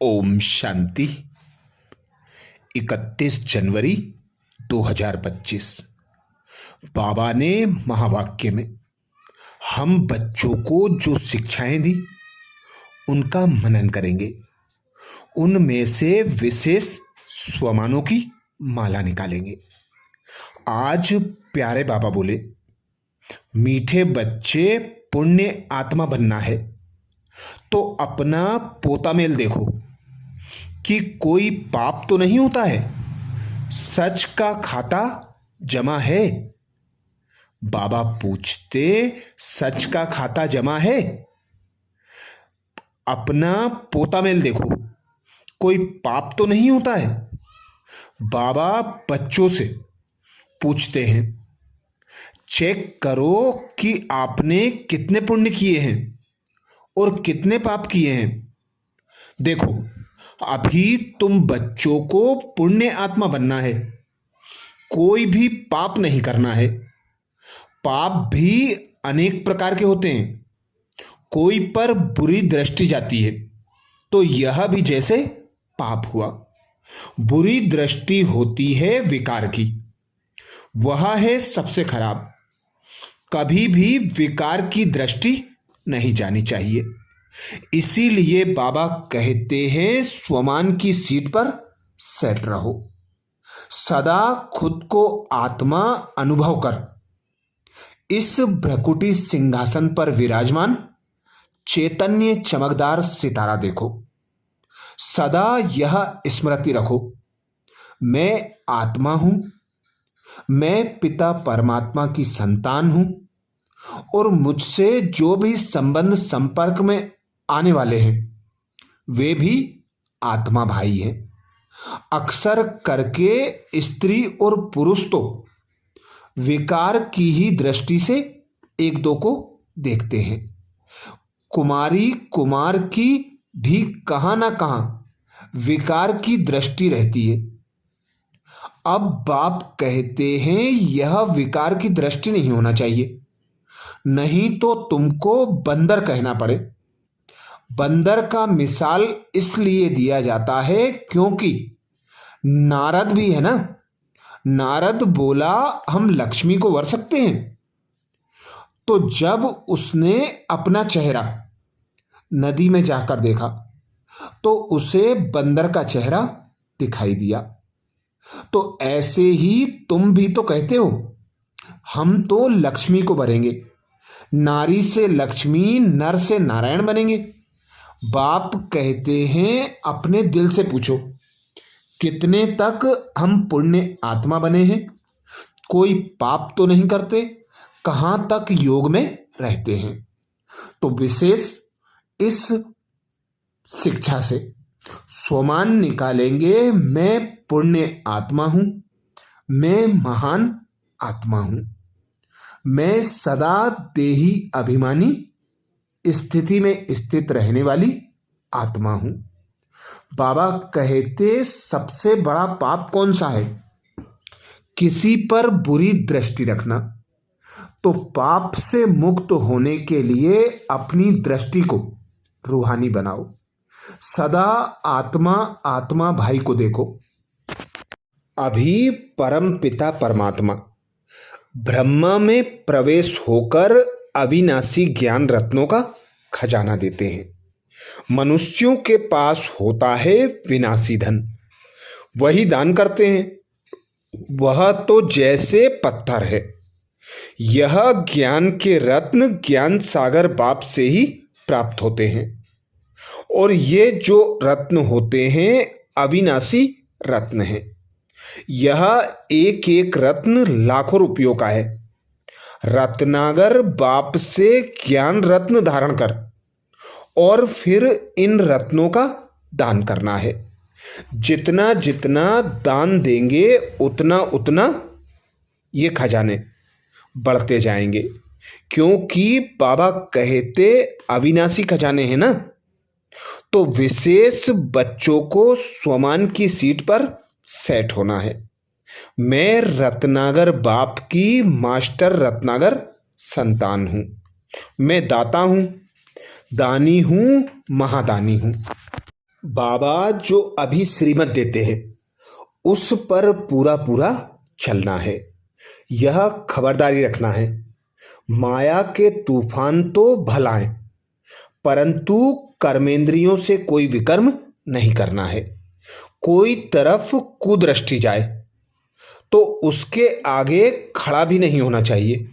ओम शांति। 31 जनवरी 2025। बाबा ने महावाक्य में हम बच्चों को जो शिक्षाएं दी उनका मनन करेंगे। उनमें से विशेष स्वमानों की माला निकालेंगे। आज प्यारे बाबा बोले, मीठे बच्चे पुण्य आत्मा बनना है तो अपना पोता मेल देखो कि कोई पाप तो नहीं होता है। सच का खाता जमा है। बाबा पूछते, सच का खाता जमा है? अपना पोता मेल देखो, कोई पाप तो नहीं होता है। बाबा बच्चों से पूछते हैं, चेक करो कि आपने कितने पुण्य किए हैं और कितने पाप किए हैं। देखो, अभी तुम बच्चों को पुण्य आत्मा बनना है, कोई भी पाप नहीं करना है। पाप भी अनेक प्रकार के होते हैं। कोई पर बुरी दृष्टि जाती है तो यह भी जैसे पाप हुआ। बुरी दृष्टि होती है विकार की, वह है सबसे खराब। कभी भी विकार की दृष्टि नहीं जानी चाहिए। इसीलिए बाबा कहते हैं, स्वमान की सीट पर सेट रहो। सदा खुद को आत्मा अनुभव कर। इस भ्रकुटी सिंहासन पर विराजमान चैतन्य चमकदार सितारा देखो। सदा यह स्मृति रखो, मैं आत्मा हूं, मैं पिता परमात्मा की संतान हूं और मुझसे जो भी संबंध संपर्क में आने वाले हैं वे भी आत्मा भाई हैं। अक्सर करके स्त्री और पुरुष तो विकार की ही दृष्टि से एक दो को देखते हैं। कुमारी कुमार की भी कहां ना कहां विकार की दृष्टि रहती है। अब बाप कहते हैं, यह विकार की दृष्टि नहीं होना चाहिए, नहीं तो तुमको बंदर कहना पड़े। बंदर का मिसाल इसलिए दिया जाता है क्योंकि नारद भी है ना। नारद बोला, हम लक्ष्मी को वर सकते हैं। तो जब उसने अपना चेहरा नदी में जाकर देखा तो उसे बंदर का चेहरा दिखाई दिया। तो ऐसे ही तुम भी तो कहते हो, हम तो लक्ष्मी को भरेंगे, नारी से लक्ष्मी, नर से नारायण बनेंगे। बाप कहते हैं, अपने दिल से पूछो, कितने तक हम पुण्य आत्मा बने हैं, कोई पाप तो नहीं करते, कहां तक योग में रहते हैं। तो विशेष इस शिक्षा से स्वमान निकालेंगे, मैं पुण्य आत्मा हूं, मैं महान आत्मा हूं, मैं सदा देही अभिमानी स्थिति में स्थित रहने वाली आत्मा हूं। बाबा कहते, सबसे बड़ा पाप कौन सा है? किसी पर बुरी दृष्टि रखना। तो पाप से मुक्त होने के लिए अपनी दृष्टि को रूहानी बनाओ। सदा आत्मा आत्मा भाई को देखो। अभी परम पिता परमात्मा ब्रह्मा में प्रवेश होकर अविनाशी ज्ञान रत्नों का खजाना देते हैं। मनुष्यों के पास होता है विनाशी धन, वही दान करते हैं। वह तो जैसे पत्थर है। यह ज्ञान के रत्न ज्ञान सागर बाप से ही प्राप्त होते हैं और ये जो रत्न होते हैं अविनाशी रत्न हैं। यह एक एक रत्न लाखों रुपयों का है। रत्नागर बाप से ज्ञान रत्न धारण कर और फिर इन रत्नों का दान करना है। जितना जितना दान देंगे उतना उतना ये खजाने बढ़ते जाएंगे, क्योंकि बाबा कहते अविनाशी खजाने हैं ना। तो विशेष बच्चों को स्वमान की सीट पर सेट होना है। मैं रत्नागर बाप की मास्टर रत्नागर संतान हूं। मैं दाता हूं, दानी हूं, महादानी हूं। बाबा जो अभी श्रीमत देते हैं उस पर पूरा पूरा चलना है। यह खबरदारी रखना है, माया के तूफान तो भलाएं, परंतु कर्मेंद्रियों से कोई विकर्म नहीं करना है। कोई तरफ कुदृष्टि जाए तो उसके आगे खड़ा भी नहीं होना चाहिए,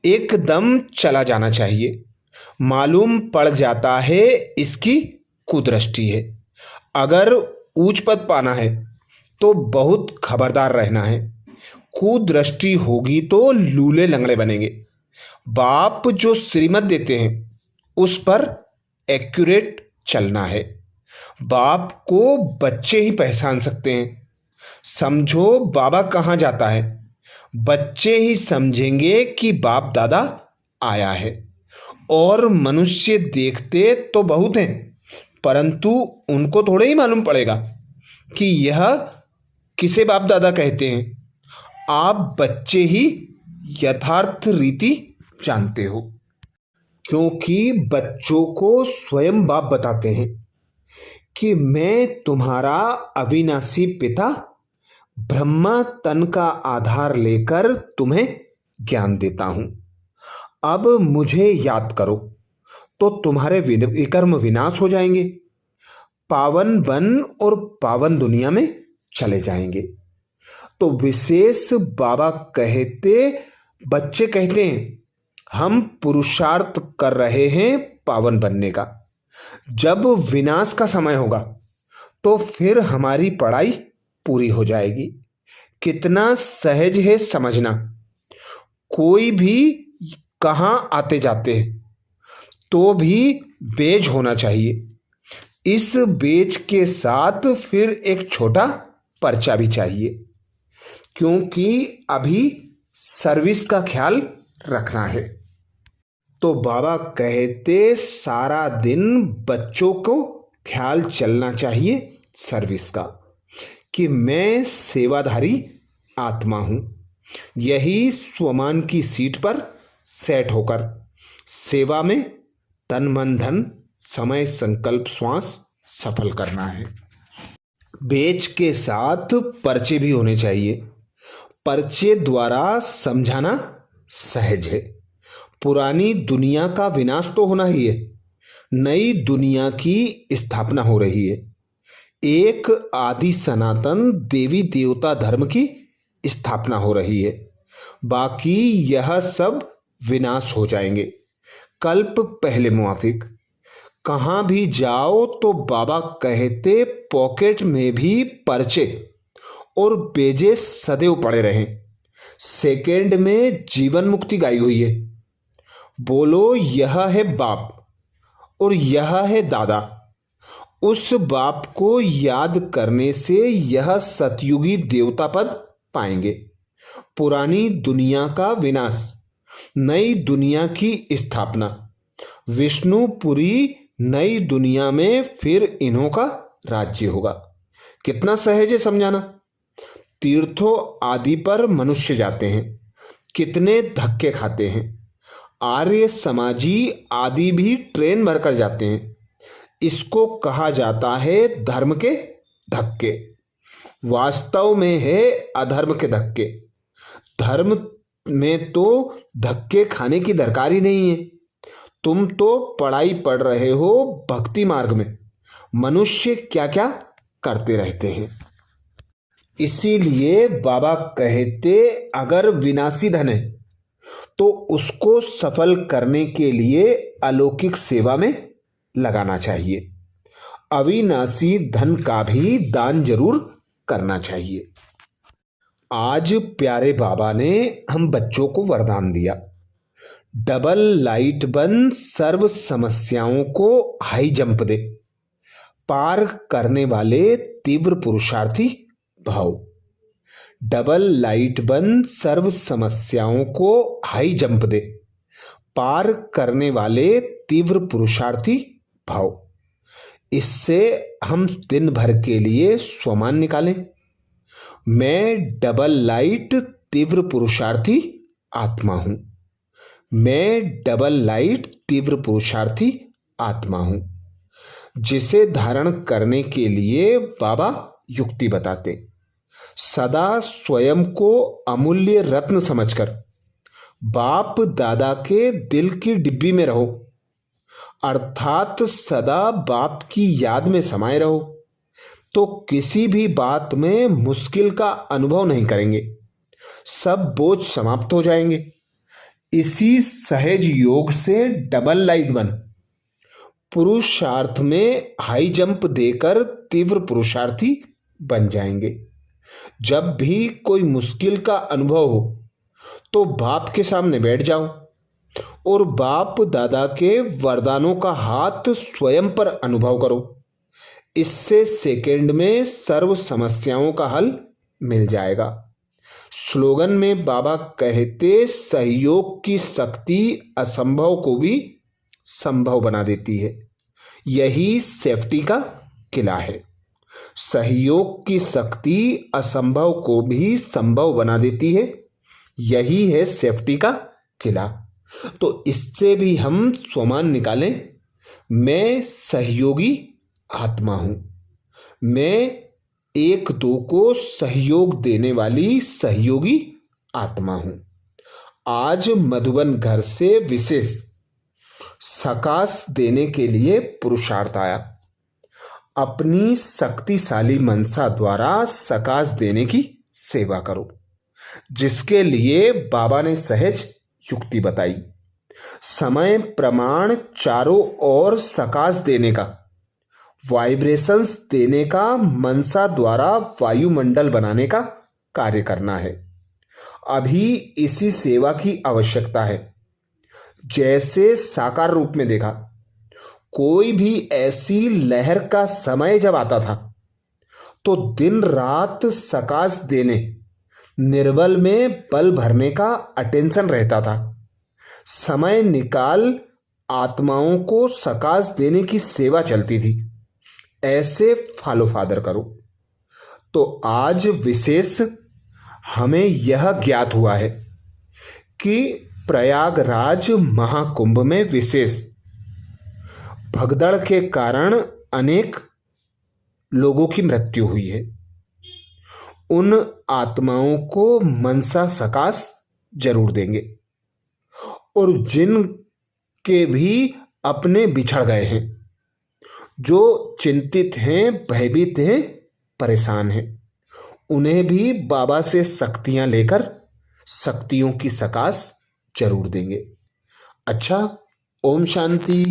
एकदम चला जाना चाहिए। मालूम पड़ जाता है इसकी कुदृष्टि है। अगर ऊंच पद पाना है तो बहुत खबरदार रहना है। कुदृष्टि होगी तो लूले लंगड़े बनेंगे। बाप जो श्रीमत देते हैं उस पर एक्यूरेट चलना है। बाप को बच्चे ही पहचान सकते हैं। समझो बाबा कहाँ जाता है, बच्चे ही समझेंगे कि बाप दादा आया है। और मनुष्य देखते तो बहुत हैं, परंतु उनको थोड़े ही मालूम पड़ेगा कि यह किसे बाप दादा कहते हैं। आप बच्चे ही यथार्थ रीति जानते हो, क्योंकि बच्चों को स्वयं बाप बताते हैं कि मैं तुम्हारा अविनाशी पिता ब्रह्मा तन का आधार लेकर तुम्हें ज्ञान देता हूं। अब मुझे याद करो तो तुम्हारे विकर्म विनाश हो जाएंगे, पावन वन और पावन दुनिया में चले जाएंगे। तो विशेष बाबा कहते, बच्चे कहते हैं हम पुरुषार्थ कर रहे हैं पावन बनने का। जब विनाश का समय होगा तो फिर हमारी पढ़ाई पूरी हो जाएगी। कितना सहज है समझना। कोई भी कहाँ आते जाते हैं तो भी बेज होना चाहिए। इस बेज के साथ फिर एक छोटा पर्चा भी चाहिए, क्योंकि अभी सर्विस का ख्याल रखना है। तो बाबा कहते सारा दिन बच्चों को ख्याल चलना चाहिए सर्विस का, कि मैं सेवाधारी आत्मा हूं। यही स्वमान की सीट पर सेट होकर सेवा में तन मन धन समय संकल्प श्वास सफल करना है। बेच के साथ पर्चे भी होने चाहिए। पर्चे द्वारा समझाना सहज है। पुरानी दुनिया का विनाश तो होना ही है, नई दुनिया की स्थापना हो रही है। एक आदि सनातन देवी देवता धर्म की स्थापना हो रही है। बाकी यह सब विनाश हो जाएंगे कल्प पहले मुआफिक। कहाँ भी जाओ तो बाबा कहते पॉकेट में भी पर्चे और पेजे सदैव पड़े रहें। सेकेंड में जीवन मुक्ति गाई हुई है। बोलो यह है बाप और यह है दादा। उस बाप को याद करने से यह सतयुगी देवता पद पाएंगे। पुरानी दुनिया का विनाश, नई दुनिया की स्थापना। विष्णुपुरी नई दुनिया में फिर इन्हों का राज्य होगा। कितना सहज है समझाना। तीर्थों आदि पर मनुष्य जाते हैं, कितने धक्के खाते हैं। आर्य समाजी आदि भी ट्रेन भरकर जाते हैं। इसको कहा जाता है धर्म के धक्के। वास्तव में है अधर्म के धक्के। धर्म में तो धक्के खाने की दरकार ही नहीं है। तुम तो पढ़ाई पढ़ रहे हो भक्ति मार्ग में, मनुष्य क्या क्या करते रहते हैं। इसीलिए बाबा कहते अगर विनाशी धन है तो उसको सफल करने के लिए अलौकिक सेवा में लगाना चाहिए। अविनाशी धन का भी दान जरूर करना चाहिए। आज प्यारे बाबा ने हम बच्चों को वरदान दिया, डबल लाइट बन सर्व समस्याओं को हाई जंप दे, पार करने वाले तीव्र पुरुषार्थी भाव। डबल लाइट बन सर्व समस्याओं को हाई जंप दे, पार करने वाले तीव्र पुरुषार्थी भाव। इससे हम दिन भर के लिए स्वमान निकालें। मैं डबल लाइट तीव्र पुरुषार्थी आत्मा हूं। मैं डबल लाइट तीव्र पुरुषार्थी आत्मा हूं। जिसे धारण करने के लिए बाबा युक्ति बताते। सदा स्वयं को अमूल्य रत्न समझकर बाप दादा के दिल की डिब्बी में रहो, अर्थात सदा बाप की याद में समाये रहो, तो किसी भी बात में मुश्किल का अनुभव नहीं करेंगे, सब बोझ समाप्त हो जाएंगे। इसी सहज योग से डबल लाइट बन पुरुषार्थ में हाई जंप देकर तीव्र पुरुषार्थी बन जाएंगे। जब भी कोई मुश्किल का अनुभव हो तो बाप के सामने बैठ जाओ और बाप दादा के वरदानों का हाथ स्वयं पर अनुभव करो। इससे सेकंड में सर्व समस्याओं का हल मिल जाएगा। स्लोगन में बाबा कहते, सहयोग की शक्ति असंभव को भी संभव बना देती है। यही सेफ्टी का किला है। सहयोग की शक्ति असंभव को भी संभव बना देती है, यही है सेफ्टी का किला। तो इससे भी हम स्वमान निकालें, मैं सहयोगी आत्मा हूं, मैं एक दो को सहयोग देने वाली सहयोगी आत्मा हूं। आज मधुबन घर से विशेष सकाश देने के लिए पुरुषार्थ आया। अपनी शक्तिशाली मनसा द्वारा सकाश देने की सेवा करो, जिसके लिए बाबा ने सहज युक्ति बताई। समय प्रमाण चारों ओर सकाश देने का, वाइब्रेशंस देने का, मनसा द्वारा वायुमंडल बनाने का कार्य करना है। अभी इसी सेवा की आवश्यकता है। जैसे साकार रूप में देखा, कोई भी ऐसी लहर का समय जब आता था तो दिन रात सकाश देने, निर्बल में बल भरने का अटेंशन रहता था। समय निकाल आत्माओं को सकाश देने की सेवा चलती थी। ऐसे फॉलो फादर करो। तो आज विशेष हमें यह ज्ञात हुआ है कि प्रयागराज महाकुंभ में विशेष भगदड़ के कारण अनेक लोगों की मृत्यु हुई है। उन आत्माओं को मनसा सकाश जरूर देंगे, और जिन के भी अपने बिछड़ गए हैं, जो चिंतित हैं, भयभीत हैं, परेशान हैं, उन्हें भी बाबा से शक्तियां लेकर शक्तियों की सकाश जरूर देंगे। अच्छा, ओम शांति।